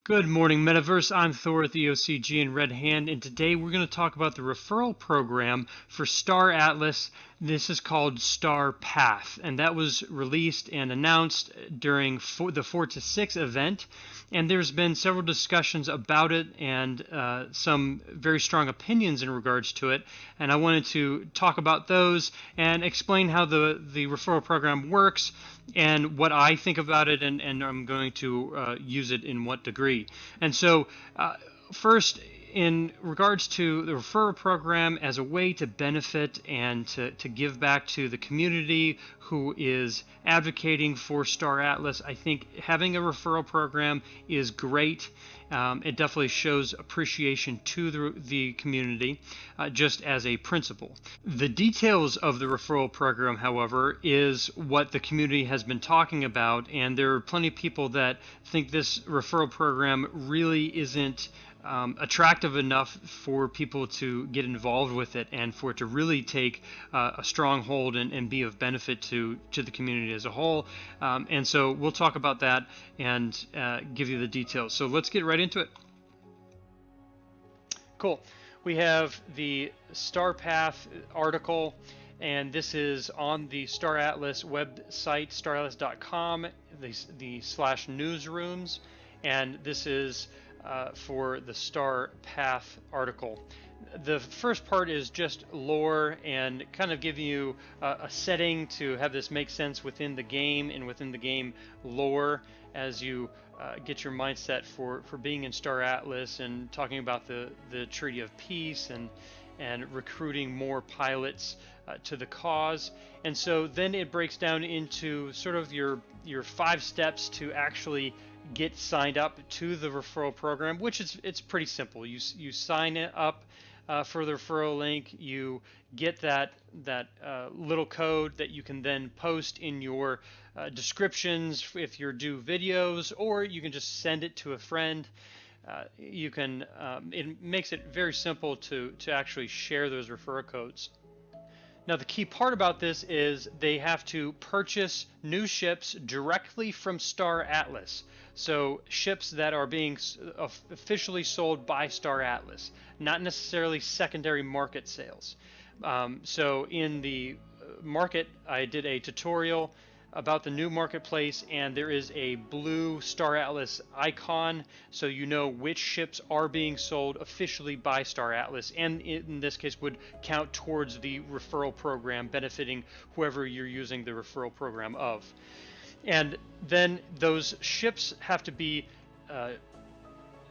Good morning, Metaverse. I'm Thor with EOCG and Red Hand, and today we're going to talk about the referral program for Star Atlas. This is called Star Path, and that was released and announced during the 4 to 6 event. And there's been several discussions about it and some very strong opinions in regards to it. And I wanted to talk about those and explain how the referral program works and what I think about it, and I'm going to use it in what degree. And so, first, in regards to the referral program as a way to benefit and to give back to the community who is advocating for Star Atlas, I think having a referral program is great. It definitely shows appreciation to the community, just as a principle. The details of the referral program, however, is what the community has been talking about, and there are plenty of people that think this referral program really isn't attractive enough for people to get involved with it and for it to really take a strong hold and be of benefit to the community as a whole. And so we'll talk about that and give you the details. So let's get right into it. Cool. We have the Star Path article, and this is on the Star Atlas website, staratlas.com, the /newsrooms, and this is for the Star Path article. The first part is just lore and kind of giving you a setting to have this make sense within the game and within the game lore as you get your mindset for being in Star Atlas, and talking about the Treaty of Peace and recruiting more pilots to the cause. And so then it breaks down into sort of your 5 steps to actually get signed up to the referral program, which it's pretty simple. You sign it up for the referral link. You get that little code that you can then post in your descriptions if you do videos, or you can just send it to a friend. You can it makes it very simple to actually share those referral codes. Now, the key part about this is they have to purchase new ships directly from Star Atlas. So ships that are being officially sold by Star Atlas, not necessarily secondary market sales. So in the market, I did a tutorial about the new marketplace, and there is a blue Star Atlas icon, so you know which ships are being sold officially by Star Atlas, and in this case would count towards the referral program, benefiting whoever you're using the referral program of. And then those ships have to be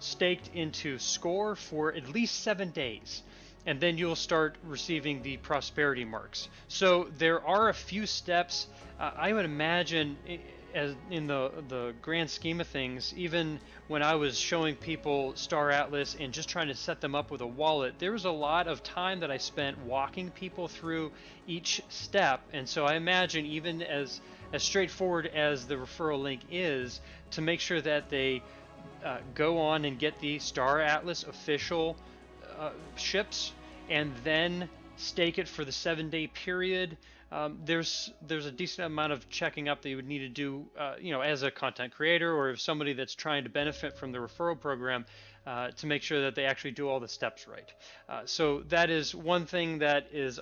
staked into score for at least 7 days, and then you'll start receiving the prosperity marks. So there are a few steps. I would imagine, as in the grand scheme of things, even when I was showing people Star Atlas and just trying to set them up with a wallet, there was a lot of time that I spent walking people through each step. And so I imagine, even as straightforward as the referral link is, to make sure that they go on and get the Star Atlas official ships and then stake it for the 7-day period. There's a decent amount of checking up that you would need to do, as a content creator or as somebody that's trying to benefit from the referral program, to make sure that they actually do all the steps right. So that is one thing that is,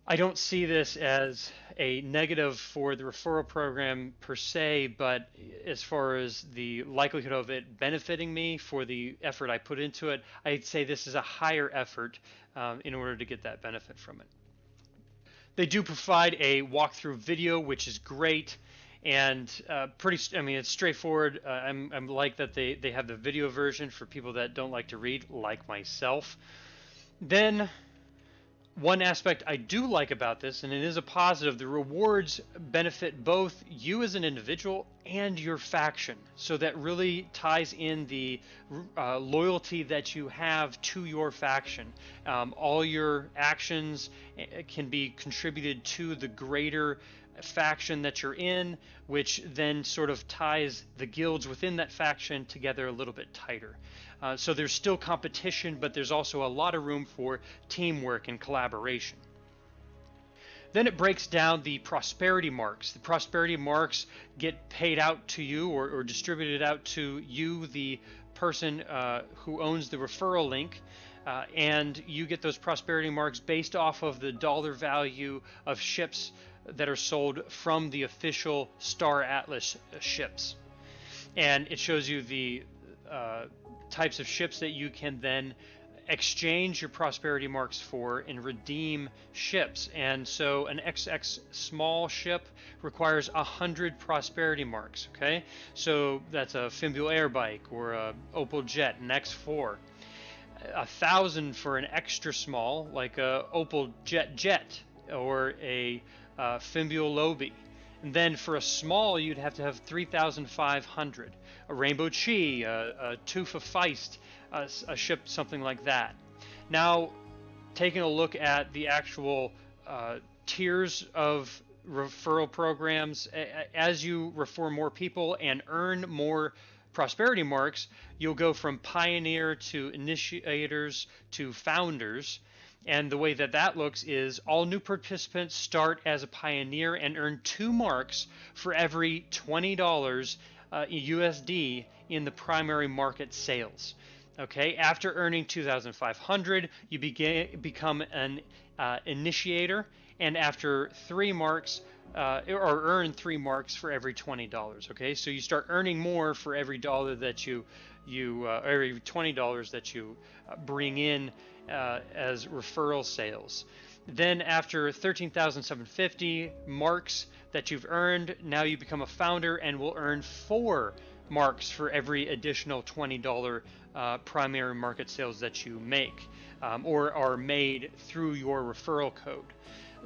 I don't see this as a negative for the referral program per se, but as far as the likelihood of it benefiting me for the effort I put into it, I'd say this is a higher effort in order to get that benefit from it. They do provide a walkthrough video, which is great, and it's straightforward. I'm like that they have the video version for people that don't like to read, like myself. Then, one aspect I do like about this, and it is a positive, the rewards benefit both you as an individual and your faction. So that really ties in the loyalty that you have to your faction. All your actions can be contributed to the greater faction that you're in, which then sort of ties the guilds within that faction together a little bit tighter. So there's still competition, but there's also a lot of room for teamwork and collaboration. Then it breaks down the prosperity marks. The prosperity marks get paid out to you or distributed out to you, the person who owns the referral link. And you get those prosperity marks based off of the dollar value of ships that are sold from the official Star Atlas ships. And it shows you the types of ships that you can then exchange your prosperity marks for and redeem ships. And so an XX small ship requires 100 prosperity marks. Okay, so that's a Fimbul air bike or a Opel Jet, an X4. 1,000 for an extra small, like a Opel Jet or a Fimbul Lobie. And then for a small, you'd have to have 3,500. A Rainbow Chi, a Tufa Feist, a ship, something like that. Now, taking a look at the actual tiers of referral programs, as you refer more people and earn more prosperity marks, you'll go from pioneer to initiators to founders. And the way that that looks is all new participants start as a pioneer and earn 2 marks for every $20 USD in the primary market sales. Okay, after earning 2,500, you become an initiator, and after 3 marks, or earn 3 marks for every $20. Okay, so you start earning more for every dollar that every $20 that you bring in as referral sales. Then after 13,750 marks that you've earned, now you become a founder and will earn 4 marks for every additional $20 primary market sales that you make or are made through your referral code.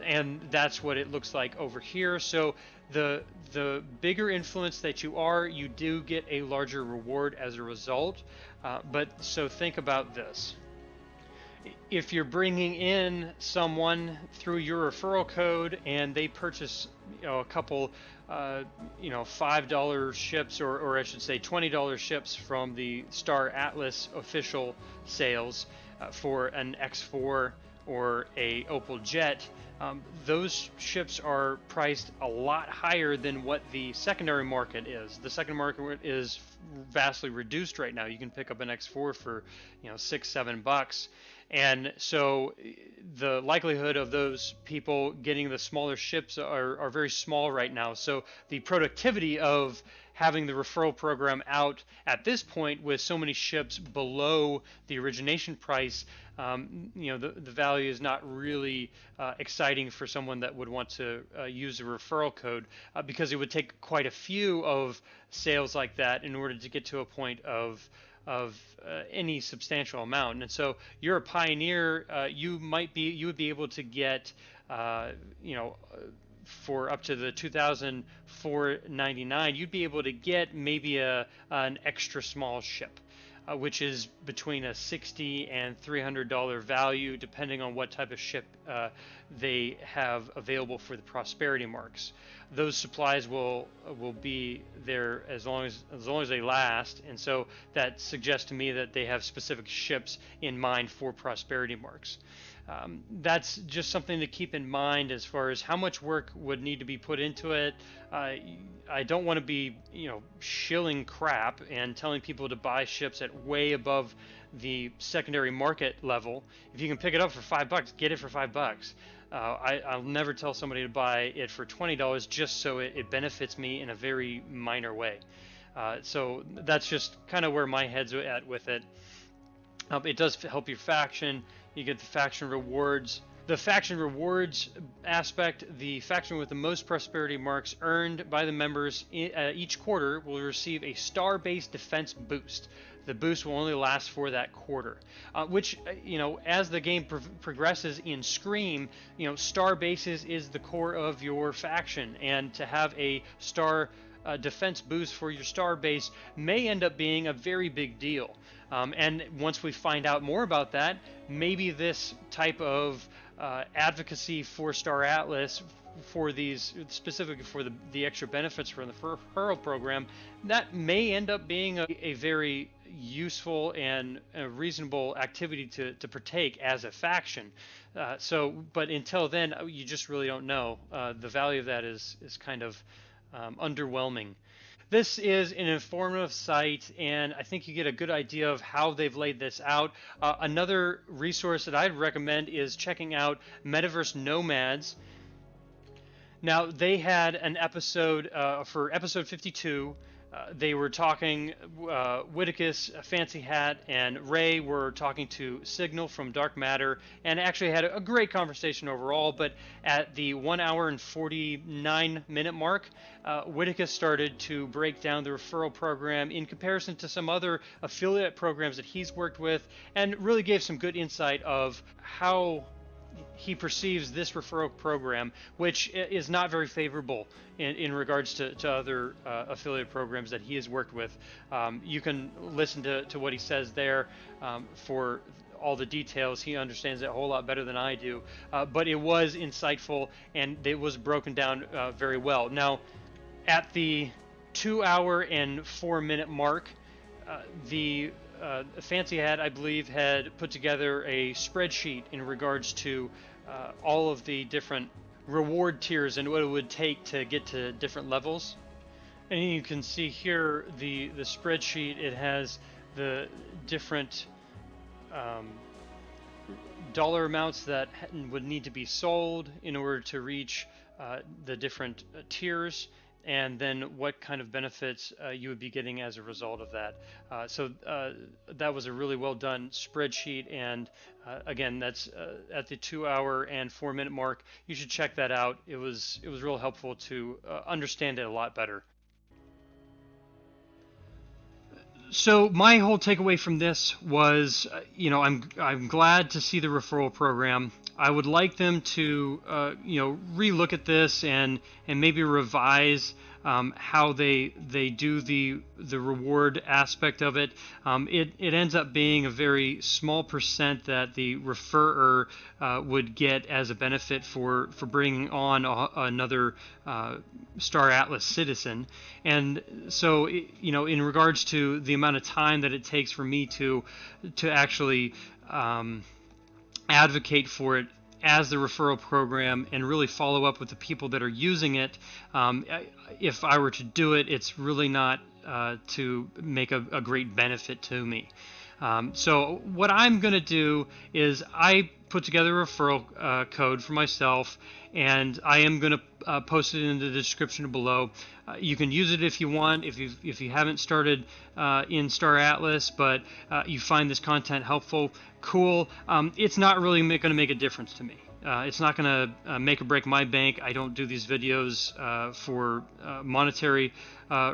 And that's what it looks like over here. So the bigger influence that you do get a larger reward as a result. But so think about this. If you're bringing in someone through your referral code and they purchase a couple $5 ships or I should say $20 ships from the Star Atlas official sales for an X4 or a Opel Jet, those ships are priced a lot higher than what the secondary market is. The secondary market is vastly reduced right now. You can pick up an X4 for $6-7, and so the likelihood of those people getting the smaller ships are very small right now. So the productivity of having the referral program out at this point with so many ships below the origination price, the value is not really exciting for someone that would want to use a referral code because it would take quite a few of sales like that in order to get to a point of any substantial amount. And so you're a pioneer, you would be able to get for up to the 2,499, you'd be able to get maybe an extra small ship, which is between a $60 and $300 value, depending on what type of ship they have available for the prosperity marks. Those supplies will be there as long as they last, and so that suggests to me that they have specific ships in mind for prosperity marks. That's just something to keep in mind as far as how much work would need to be put into it. I don't want to be, shilling crap and telling people to buy ships at way above the secondary market level. If you can pick it up for $5, get it for $5. I'll never tell somebody to buy it for $20 just so it benefits me in a very minor way. So that's just kind of where my head's at with it. It does help your faction. You get the faction rewards. The faction rewards aspect, the faction with the most prosperity marks earned by the members each quarter will receive a star-based defense boost. The boost will only last for that quarter, which, as the game progresses in Scream, star bases is the core of your faction, and to have a star defense boost for your star base may end up being a very big deal. And once we find out more about that, maybe this type of advocacy for Star Atlas for these, specifically for the extra benefits from the referral program, that may end up being a very useful and a reasonable activity to partake as a faction. But until then, you just really don't know. The value of that is kind of underwhelming. This is an informative site, and I think you get a good idea of how they've laid this out. Another resource that I'd recommend is checking out Metaverse Nomads. Now, they had an episode for episode 52. They were talking, Whitticus, Fancy Hat, and Ray were talking to Signal from Dark Matter, and actually had a great conversation overall. But at the 1 hour and 49-minute mark, Whitticus started to break down the referral program in comparison to some other affiliate programs that he's worked with, and really gave some good insight of how he perceives this referral program, which is not very favorable in regards to other affiliate programs that he has worked with. You can listen to what he says there for all the details. He understands it a whole lot better than I do, but it was insightful, and it was broken down very well. Now, at the 2 hour and 4 minute mark, the Fancy Hat, I believe, had put together a spreadsheet in regards to all of the different reward tiers and what it would take to get to different levels. And you can see here the spreadsheet. It has the different dollar amounts that would need to be sold in order to reach the different tiers, and then what kind of benefits you would be getting as a result of that. So that was a really well done spreadsheet, and again, that's at the 2 hour and 4 minute mark. You should check that out. It was real helpful to understand it a lot better. So my whole takeaway from this was, I'm glad to see the referral program. I would like them to, relook at this and maybe revise how they do the reward aspect of it. It ends up being a very small percent that the referrer would get as a benefit for bringing on another Star Atlas citizen. And so, in regards to the amount of time that it takes for me to actually advocate for it as the referral program and really follow up with the people that are using it, if I were to do it, it's really not to make a great benefit to me. So what I'm going to do is I put together a referral code for myself, and I am going to post it in the description below. You can use it if you want, if you haven't started in Star Atlas, but you find this content helpful, cool. It's not really going to make a difference to me. It's not going to make or break my bank. I don't do these videos for monetary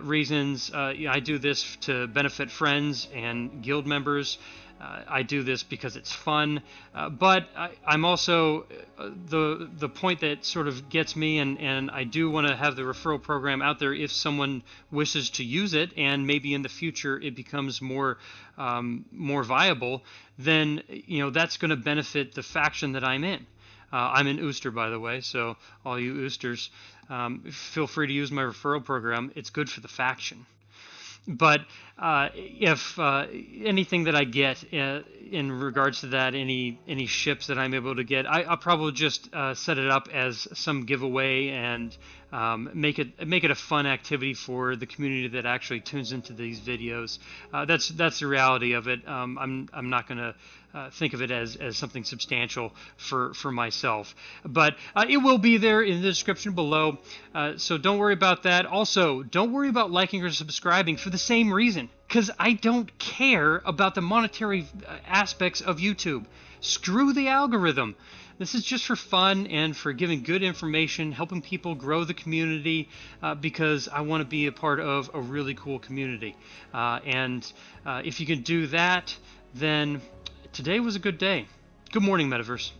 reasons. I do this to benefit friends and guild members. I do this because it's fun, but I'm also the point that sort of gets me, and I do want to have the referral program out there if someone wishes to use it, and maybe in the future it becomes more viable. Then that's going to benefit the faction that I'm in. I'm an Ooster, by the way, so all you Oosters, feel free to use my referral program. It's good for the faction. But if anything that I get in regards to that, any ships that I'm able to get, I'll probably just set it up as some giveaway and make it a fun activity for the community that actually tunes into these videos. That's the reality of it. I'm not going to think of it as something substantial for myself, but it will be there in the description below, so don't worry about that. Also, don't worry about liking or subscribing for the same reason, because I don't care about the monetary aspects of YouTube. Screw the algorithm. This is just for fun and for giving good information, helping people grow the community, because I want to be a part of a really cool community. And if you can do that, then today was a good day. Good morning, Metaverse.